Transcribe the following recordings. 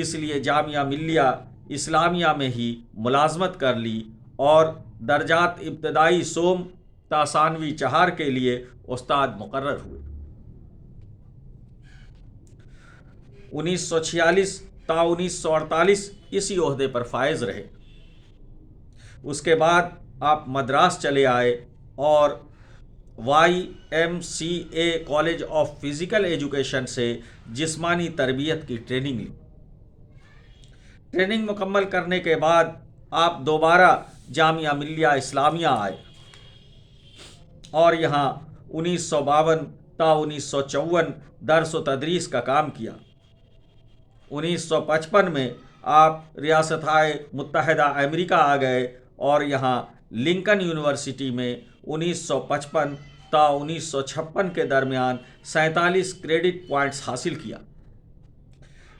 اس لیے جامعہ ملیہ اسلامیہ میں ہی ملازمت کر لی اور درجات ابتدائی سوم تا ثانوی چہار کے لیے استاد مقرر ہوئے۔ 1946 تا 1948 اسی عہدے پر فائز رہے۔ اس کے بعد آپ مدراس چلے آئے اور YMCA college of physical education سے جسمانی تربیت کی ٹریننگ لی۔ ٹریننگ مکمل کرنے کے بعد آپ دوبارہ جامعہ ملیہ اسلامیہ آئے اور یہاں 1952 تا 1954 درس و تدریس کا کام کیا۔ 1955 میں آپ ریاستہائے متحدہ امریکہ آ گئے اور یہاں لنکن یونیورسٹی میں 1955 تا 1956 کے درمیان 47 کریڈٹ پوائنٹس حاصل کیا۔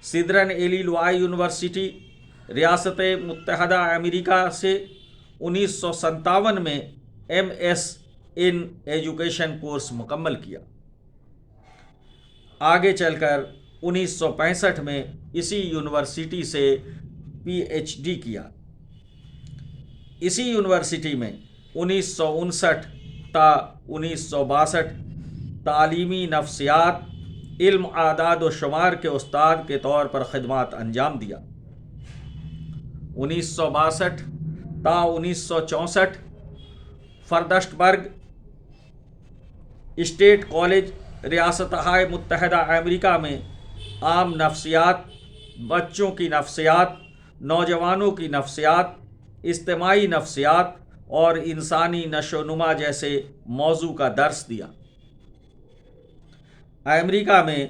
سدرن ایلیلوائے یونیورسٹی ریاست متحدہ امریکہ سے 1957 میں MS ان ایجوکیشن کورس مکمل کیا۔ آگے چل کر 1965 میں اسی یونیورسٹی سے PhD کیا۔ اسی یونیورسٹی میں 1959 تا 1962 تعلیمی نفسیات، علم اعداد و شمار کے استاد کے طور پر خدمات انجام دیا۔ 1962 تا 1964 فردشٹبرگ اسٹیٹ کالج ریاستہائے متحدہ امریکہ میں عام نفسیات، بچوں کی نفسیات، نوجوانوں کی نفسیات، اجتماعی نفسیات اور انسانی نشو و نما جیسے موضوع کا درس دیا۔ امریکہ میں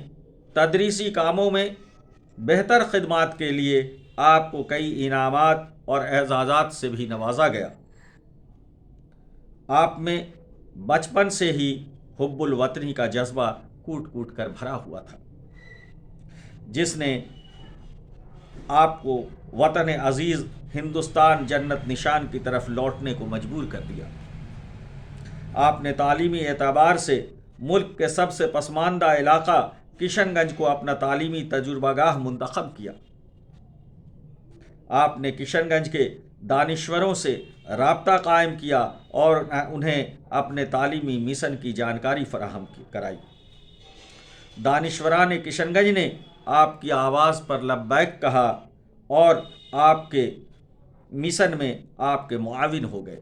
تدریسی کاموں میں بہتر خدمات کے لیے آپ کو کئی انعامات اور اعزازات سے بھی نوازا گیا۔ آپ میں بچپن سے ہی حب الوطنی کا جذبہ کوٹ کوٹ کر بھرا ہوا تھا، جس نے آپ کو وطن عزیز ہندوستان جنت نشان کی طرف لوٹنے کو مجبور کر دیا۔ آپ نے تعلیمی اعتبار سے ملک کے سب سے پسماندہ علاقہ کشن گنج کو اپنا تعلیمی تجربہ گاہ منتخب کیا۔ آپ نے کشن گنج کے دانشوروں سے رابطہ قائم کیا اور انہیں اپنے تعلیمی مشن کی جانکاری فراہم کرائی۔ دانشوران کشن گنج نے آپ کی آواز پر لبیک کہا اور آپ کے مشن میں آپ کے معاون ہو گئے۔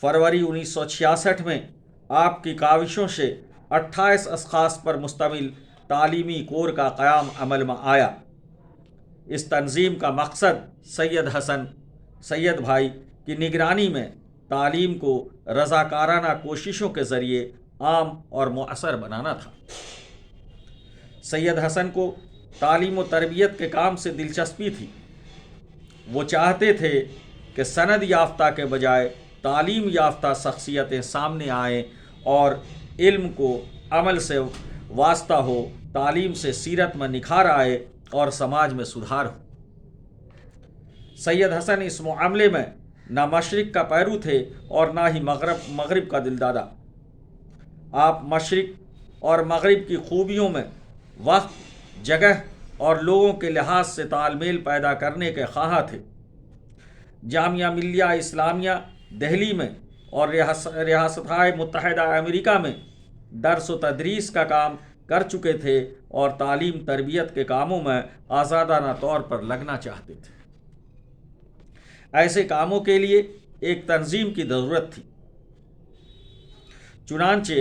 فروری 1966 میں آپ کی کاوشوں سے 28 اشخاص پر مشتمل تعلیمی کور کا قیام عمل میں آیا۔ اس تنظیم کا مقصد سید بھائی کی نگرانی میں تعلیم کو رضاکارانہ کوششوں کے ذریعے عام اور مؤثر بنانا تھا۔ سید حسن کو تعلیم و تربیت کے کام سے دلچسپی تھی۔ وہ چاہتے تھے کہ سند یافتہ کے بجائے تعلیم یافتہ شخصیتیں سامنے آئیں اور علم کو عمل سے واسطہ ہو، تعلیم سے سیرت میں نکھار آئے اور سماج میں سدھار ہو۔ سید حسن اس معاملے میں نہ مشرق کا پیرو تھے اور نہ ہی مغرب کا دلدادہ۔ آپ مشرق اور مغرب کی خوبیوں میں وقت، جگہ اور لوگوں کے لحاظ سے تال میل پیدا کرنے کے خواہاں تھے۔ جامعہ ملیہ اسلامیہ دہلی میں اور ریاستہائے متحدہ امریکہ میں درس و تدریس کا کام کر چکے تھے اور تعلیم تربیت کے کاموں میں آزادانہ طور پر لگنا چاہتے تھے۔ ایسے کاموں کے لیے ایک تنظیم کی ضرورت تھی، چنانچہ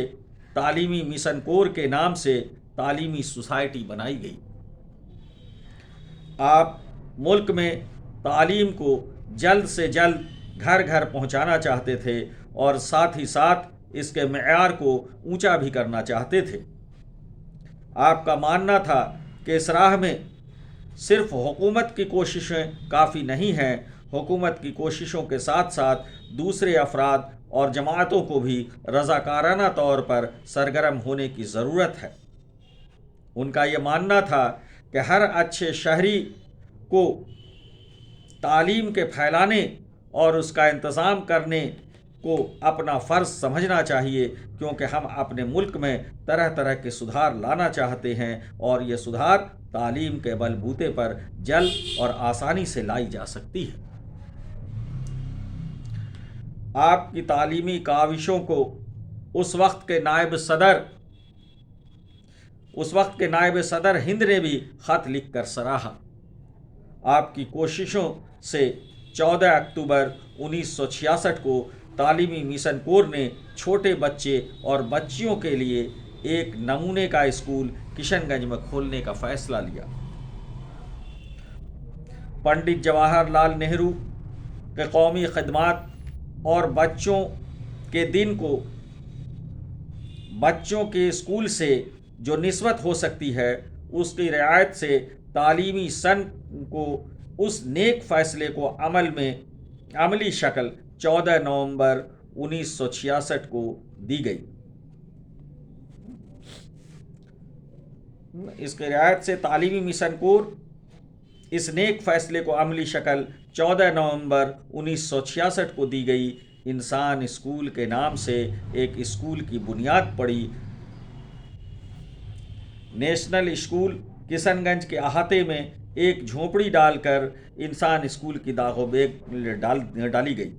تعلیمی مشن کور کے نام سے تعلیمی سوسائٹی بنائی گئی۔ آپ ملک میں تعلیم کو جلد سے جلد گھر گھر پہنچانا چاہتے تھے اور ساتھ ہی ساتھ اس کے معیار کو اونچا بھی کرنا چاہتے تھے۔ آپ کا ماننا تھا کہ اس راہ میں صرف حکومت کی کوششیں کافی نہیں ہیں، حکومت کی کوششوں کے ساتھ ساتھ دوسرے افراد اور جماعتوں کو بھی رضاکارانہ طور پر سرگرم ہونے کی ضرورت ہے۔ ان کا یہ ماننا تھا کہ ہر اچھے شہری کو تعلیم کے پھیلانے اور اس کا انتظام کرنے کو اپنا فرض سمجھنا چاہیے، کیونکہ ہم اپنے ملک میں طرح طرح کے سدھار لانا چاہتے ہیں اور یہ سدھار تعلیم کے بل بوتے پر جلد اور آسانی سے لائی جا سکتی ہے۔ آپ کی تعلیمی کاوشوں کو اس وقت کے نائب صدر ہند نے بھی خط لکھ کر سراہا۔ آپ کی کوششوں سے 14 اکتوبر 1966 کو تعلیمی مشن کور نے چھوٹے بچے اور بچیوں کے لیے ایک نمونے کا اسکول کشن گنج میں کھولنے کا فیصلہ لیا۔ پنڈت جواہر لال نہرو کے قومی خدمات اور بچوں کے دن کو بچوں کے اسکول سے جو نسبت ہو سکتی ہے اس کی رعایت سے تعلیمی سن کو اس نیک فیصلے کو عملی شکل 14 نومبر 1966 کو دی گئی۔ اس کی رعایت سے تعلیمی مشن کور اس نیک فیصلے کو عملی شکل 14 نومبر 1966 کو دی گئی۔ انسان اسکول کے نام سے ایک اسکول کی بنیاد پڑی۔ نیشنل اسکول کشن گنج کے احاطے میں ایک جھونپڑی ڈال کر انسان اسکول کی داغ و بیگ ڈالی گئی۔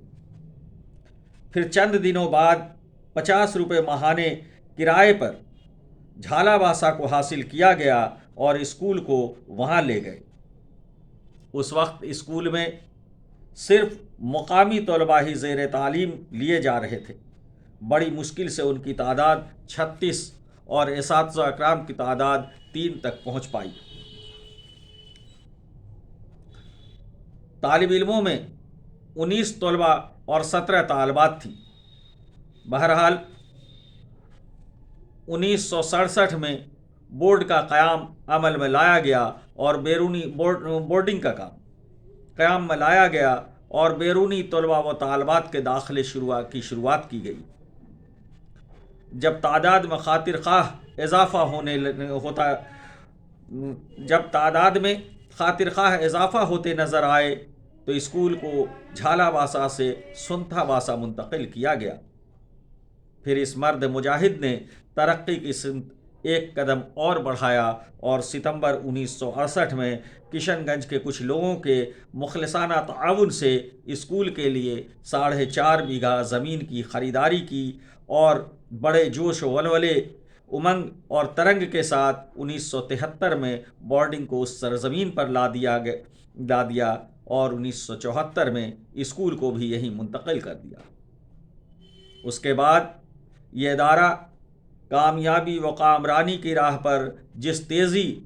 پھر چند دنوں بعد 50 روپے ماہانے کرائے پر جھالاباسا کو حاصل کیا گیا اور اسکول کو وہاں لے گئے۔ اس وقت اسکول میں صرف مقامی طلباء ہی زیر تعلیم لیے جا رہے تھے۔ بڑی مشکل سے ان کی تعداد 36 اور اساتذہ اکرام کی تعداد 3 تک پہنچ پائی۔ طالب علموں میں 19 طلباء اور 17 طالبات تھیں۔ بہرحال 1967 میں بورڈ کا قیام عمل میں لایا گیا اور بورڈنگ کا قیام میں لایا گیا اور بیرونی طلباء و طالبات کے داخلے کی شروعات کی گئی۔ جب تعداد میں خاطر خواہ اضافہ ہوتے نظر آئے تو اسکول کو جھالاباسا سے سنتھاباسا منتقل کیا گیا۔ پھر اس مرد مجاہد نے ترقی کی سمت ایک قدم اور بڑھایا اور ستمبر 1968 میں کشن گنج کے کچھ لوگوں کے مخلصانہ تعاون سے اسکول کے لیے 4.5 بیگھہ زمین کی خریداری کی اور بڑے جوش و ولولے، امنگ اور ترنگ کے ساتھ 1973 میں بورڈنگ کو اس سرزمین پر لا دیا اور 1974 میں اسکول کو بھی یہیں منتقل کر دیا۔ اس کے بعد یہ ادارہ کامیابی و کامرانی کی راہ پر جس تیزی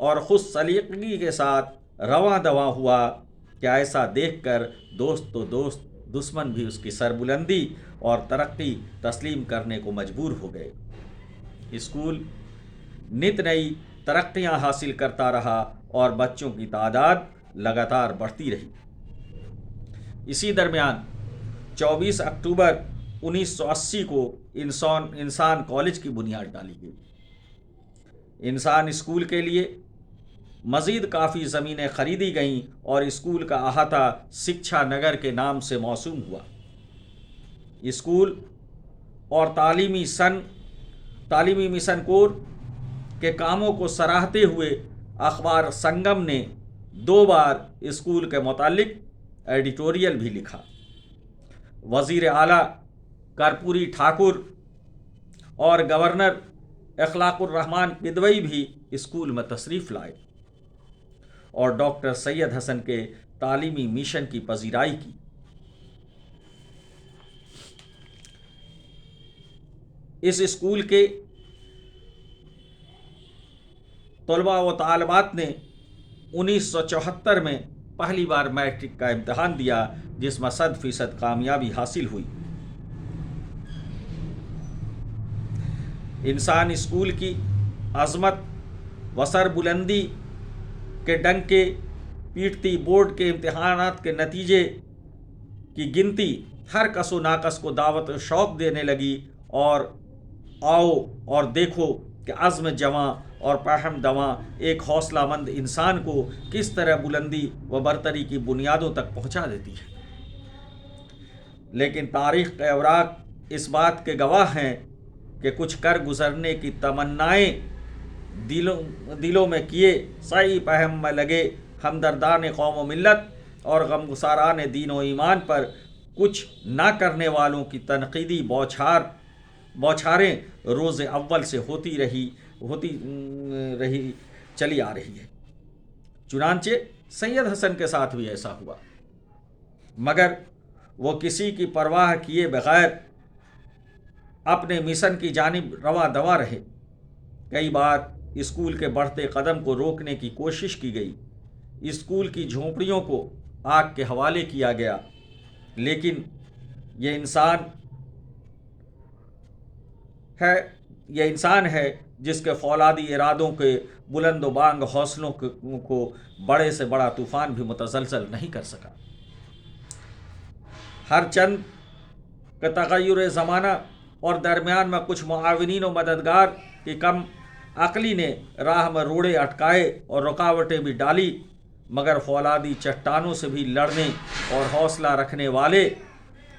اور خود سلیقگی کے ساتھ رواں دواں ہوا کہ ایسا دیکھ کر دوست تو دوست، دشمن بھی اس کی سربلندی اور ترقی تسلیم کرنے کو مجبور ہو گئے۔ اسکول نت نئی ترقیاں حاصل کرتا رہا اور بچوں کی تعداد لگاتار بڑھتی رہی۔ اسی درمیان 24 اکتوبر 1980 کو انسان کالج کی بنیاد ڈالی گئی۔ انسان اسکول کے لیے مزید کافی زمینیں خریدی گئیں اور اسکول کا احاطہ شکچھا نگر کے نام سے موسوم ہوا۔ اسکول اور تعلیمی مشن کور کے کاموں کو سراہتے ہوئے اخبار سنگم نے 2 بار اسکول کے متعلق ایڈیٹوریل بھی لکھا۔ وزیر اعلیٰ کرپوری ٹھاکر اور گورنر اخلاق الرحمان کدوئی بھی اسکول میں تشریف لائے اور ڈاکٹر سید حسن کے تعلیمی مشن کی پذیرائی کی۔ اس اسکول کے طلباء و طالبات نے 1974 میں پہلی بار میٹرک کا امتحان دیا، جس میں 100% کامیابی حاصل ہوئی۔ انسان اسکول کی عظمت و سربلندی کے ڈنکے پیٹتی بورڈ کے امتحانات کے نتیجے کی گنتی ہر کس و ناکس کو دعوت و شوق دینے لگی اور آؤ اور دیکھو کہ عزم جواں اور پہم دواں ایک حوصلہ مند انسان کو کس طرح بلندی و برتری کی بنیادوں تک پہنچا دیتی ہے۔ لیکن تاریخ کے اوراق اس بات کے گواہ ہیں کہ کچھ کر گزرنے کی تمنائیں دلوں میں کیے، صحیح پہم میں لگے ہمدردان قوم و ملت اور غمگساران دین و ایمان پر کچھ نہ کرنے والوں کی تنقیدی بوچھاریں روز اول سے ہوتی رہی چلی آ رہی ہے۔ چنانچہ سید حسن کے ساتھ بھی ایسا ہوا، مگر وہ کسی کی پرواہ کیے بغیر اپنے مشن کی جانب رواں دواں رہے۔ کئی بار اسکول کے بڑھتے قدم کو روکنے کی کوشش کی گئی، اسکول کی جھونپڑیوں کو آگ کے حوالے کیا گیا، لیکن یہ انسان ہے جس کے فولادی ارادوں کے بلند و بانگ حوصلوں کو بڑے سے بڑا طوفان بھی متزلزل نہیں کر سکا۔ ہر چند کا تغیر زمانہ اور درمیان میں کچھ معاونین و مددگار کی کم عقلی نے راہ میں روڑے اٹکائے اور رکاوٹیں بھی ڈالی، مگر فولادی چٹانوں سے بھی لڑنے اور حوصلہ رکھنے والے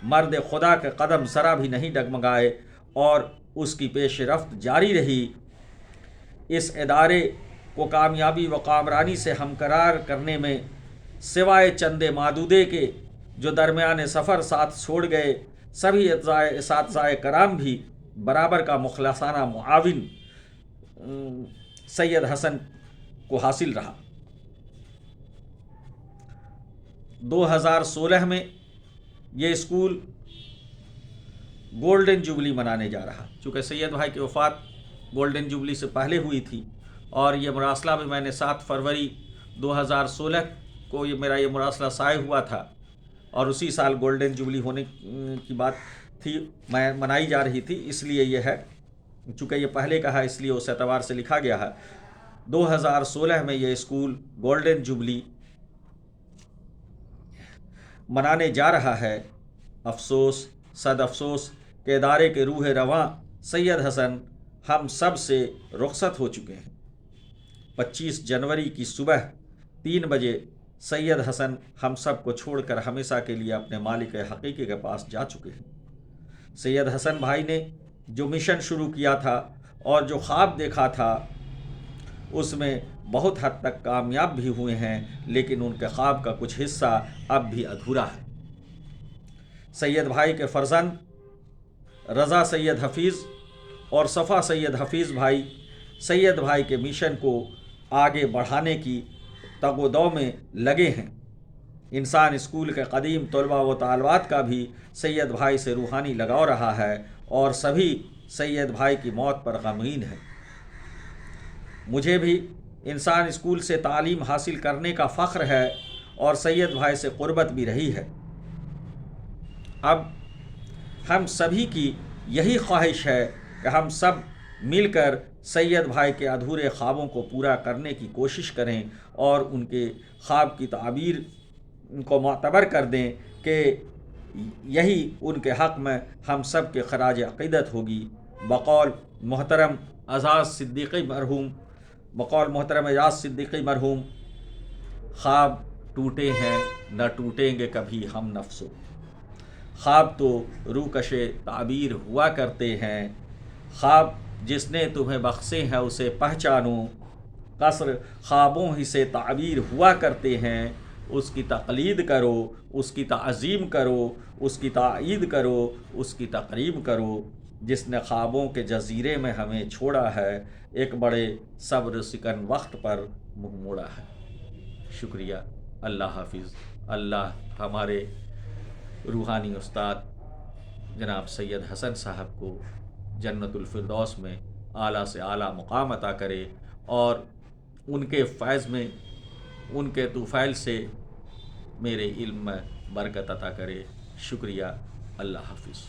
مرد خدا کے قدم ذرا بھی نہیں ڈگمگائے اور اس کی پیش رفت جاری رہی۔ اس ادارے کو کامیابی و کامرانی سے ہمکنار کرنے میں سوائے چند معدودے کے جو درمیان سفر ساتھ چھوڑ گئے، سبھی اساتذہ کرام بھی برابر کا مخلصانہ معاون سید حسن کو حاصل رہا۔ 2016 میں یہ اسکول گولڈن جوبلی منانے جا رہا، چونکہ سید بھائی کی وفات گولڈن جوبلی سے پہلے ہوئی تھی، اور یہ مراسلہ بھی میں نے 7 فروری 2016 کو میرا یہ مراسلہ شائع ہوا تھا، اور اسی سال گولڈن جوبلی ہونے کی بات تھی، منائی جا رہی تھی، اس لیے یہ ہے، چونکہ یہ پہلے کا ہے اس لیے اس اعتبار سے لکھا گیا ہے۔ 2016 میں یہ اسکول گولڈن جوبلی منانے جا رہا ہے۔ افسوس، صد افسوس کہ ادارے کے روح رواں سید حسن ہم سب سے رخصت ہو چکے ہیں۔ 25 جنوری کی صبح 3 بجے سید حسن ہم سب کو چھوڑ کر ہمیشہ کے لیے اپنے مالک حقیقی کے پاس جا چکے ہیں۔ سید حسن بھائی نے جو مشن شروع کیا تھا اور جو خواب دیکھا تھا، اس میں بہت حد تک کامیاب بھی ہوئے ہیں، لیکن ان کے خواب کا کچھ حصہ اب بھی ادھورا ہے۔ سید بھائی کے فرزند رضا سید حفیظ اور صفا سید حفیظ بھائی سید بھائی کے مشن کو آگے بڑھانے کی تگ و دو میں لگے ہیں۔ انسان اسکول کے قدیم طلباء و طالبات کا بھی سید بھائی سے روحانی لگاؤ رہا ہے، اور سبھی سید بھائی کی موت پر غمگین ہے۔ مجھے بھی انسان اسکول سے تعلیم حاصل کرنے کا فخر ہے اور سید بھائی سے قربت بھی رہی ہے۔ اب ہم سبھی کی یہی خواہش ہے کہ ہم سب مل کر سید بھائی کے ادھورے خوابوں کو پورا کرنے کی کوشش کریں اور ان کے خواب کی تعبیر کو معتبر کر دیں کہ یہی ان کے حق میں ہم سب کے خراج عقیدت ہوگی۔ بقول محترم اعجاز صدیقی مرحوم، خواب ٹوٹے ہیں نہ ٹوٹیں گے کبھی ہم نفسو، خواب تو روکش تعبیر ہوا کرتے ہیں، خواب جس نے تمہیں بخشے ہیں اسے پہچانو، قصر خوابوں ہی سے تعبیر ہوا کرتے ہیں، اس کی تقلید کرو، اس کی تعظیم کرو، اس کی تائید کرو، اس کی تقریب کرو، جس نے خوابوں کے جزیرے میں ہمیں چھوڑا ہے، ایک بڑے صبر سکن وقت پر منہ موڑا ہے۔ شکریہ، اللہ حافظ۔ اللہ ہمارے روحانی استاد جناب سید حسن صاحب کو جنت الفردوس میں اعلیٰ سے اعلیٰ مقام عطا کرے، اور ان کے فیض میں، ان کے طفیل سے میرے علم میں برکت عطا کرے۔ شکریہ، اللہ حافظ۔